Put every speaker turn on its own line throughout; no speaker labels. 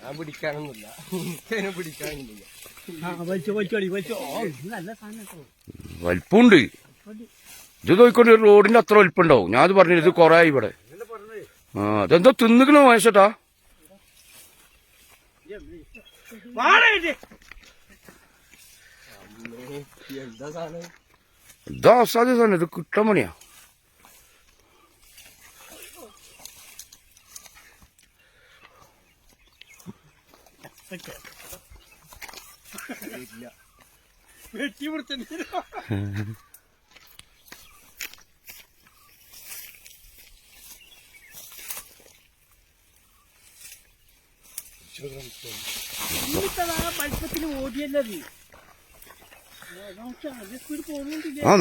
ഞാൻ പിടിക്കാനൊന്നുമില്ല, പിടിക്കാനൊന്നുമില്ല.
വലിപ്പുണ്ട്. ഇത് നോക്കിക്കൊണ്ട് റോഡിന്റെ അത്ര വലിപ്പുണ്ടാവും. ഞാൻ അത് പറഞ്ഞു, ഇത് കൊറേ ഇവിടെ. അതെന്താ തിന്നുകണോ മനുഷ്യട്ടാ? ഇതാ അസാധ്യ സാധനം, ഇത് കിട്ടാൻ പണിയാ.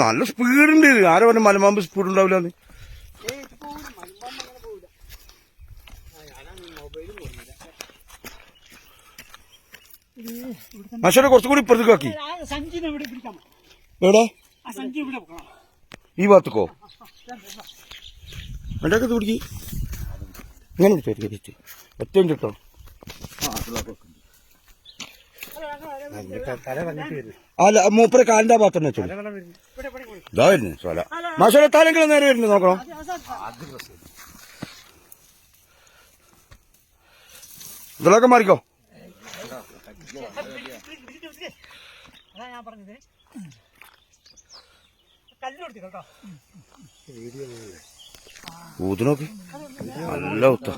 നല്ല സ്പീഡുണ്ട്. ആരോ പറഞ്ഞ മലമാമ്പ് സ്പീഡ് ഉണ്ടാവില്ല. മനുഷ്യരെ കുറച്ചുകൂടി ഇപ്പുറത്തേക്ക് ആക്കി. എവിടെ? ഈ ഭാഗത്തേക്കോ? എൻ്റെയൊക്കെ പിടിക്ക്. ഇങ്ങനെ പിടിച്ചു ഒറ്റ കേട്ടോ. അല്ല, മൂപ്പരെ കാലിന്റെ ഭാഗത്ത് തന്നെ വെച്ചോളൂ. ഇതാ വരുന്നു സോല. മാഷോല താലെങ്കിലും നേരെ വരുന്നു, നോക്കണം. ഇതിലൊക്കെ മാറിക്കോ. ഊതിനോക്ക്, നല്ല ഊത്ത.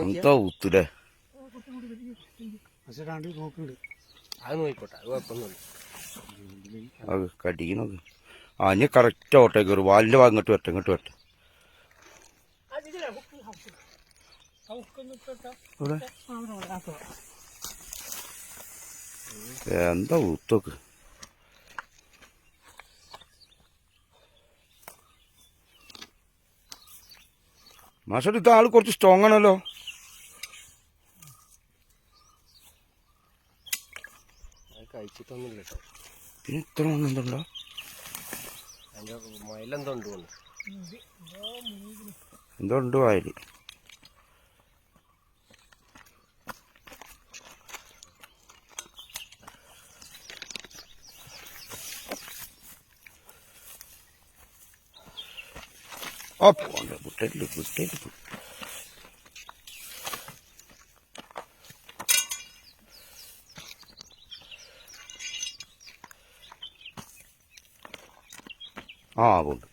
എന്താ ഊത്തൂലേ?
അത് നോക്കിക്കോട്ടെ, അത് കുഴപ്പമൊന്നുമില്ല.
അത് കടിക്കണത്. ഇനി കറക്റ്റ് ഓട്ടേ കയറി. വാലിന്റെ ഭാഗം ഇങ്ങോട്ട് വരട്ടെ, ഇങ്ങോട്ട് വരട്ടെ. എന്താ ഊത്തൊക്കെ? മാഷോട്ട് ഇത് ആള് കുറച്ച് സ്ട്രോങ് ആണല്ലോ.
കഴിച്ചിട്ടൊന്നുമില്ല കേട്ടോ.
പിന്നെ ഇത്ര ഒന്നുണ്ടോ?
അതിന്റെ മയിലെന്തോ ഉണ്ട്,
എന്തോ ഉണ്ട് വായില്. പോണ്ട, വിട്ടില്ല.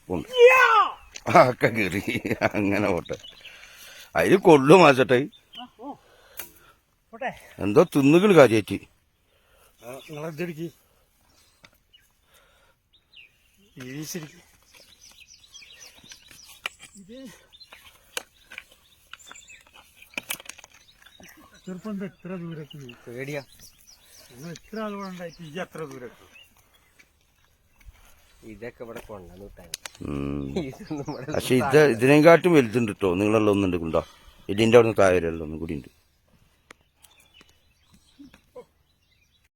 പോണ്ട്. ഒക്കെ കയറി അങ്ങനെ പോട്ടെ. അതിന് കൊള്ളു മാസട്ടെ. എന്തോ തിന്നുകള് കാര്യായിട്ട്.
ചെറുപ്പം എത്ര ദൂരത്ത്
പേടിയാ.
എത്ര ആളുകളുണ്ടായിട്ട് ഈ എത്ര ദൂരത്ത്
ഇതൊക്കെ ഇവിടെ കൊണ്ടു.
പക്ഷെ ഇതിനെക്കാട്ടും വലുതുണ്ട് കേട്ടോ. നിങ്ങളുള്ള ഒന്നുണ്ട് കൊണ്ടോ. ഇതിന്റെ അവിടെ നിന്ന് താഴെ ഒന്നും കൂടി ഉണ്ട്.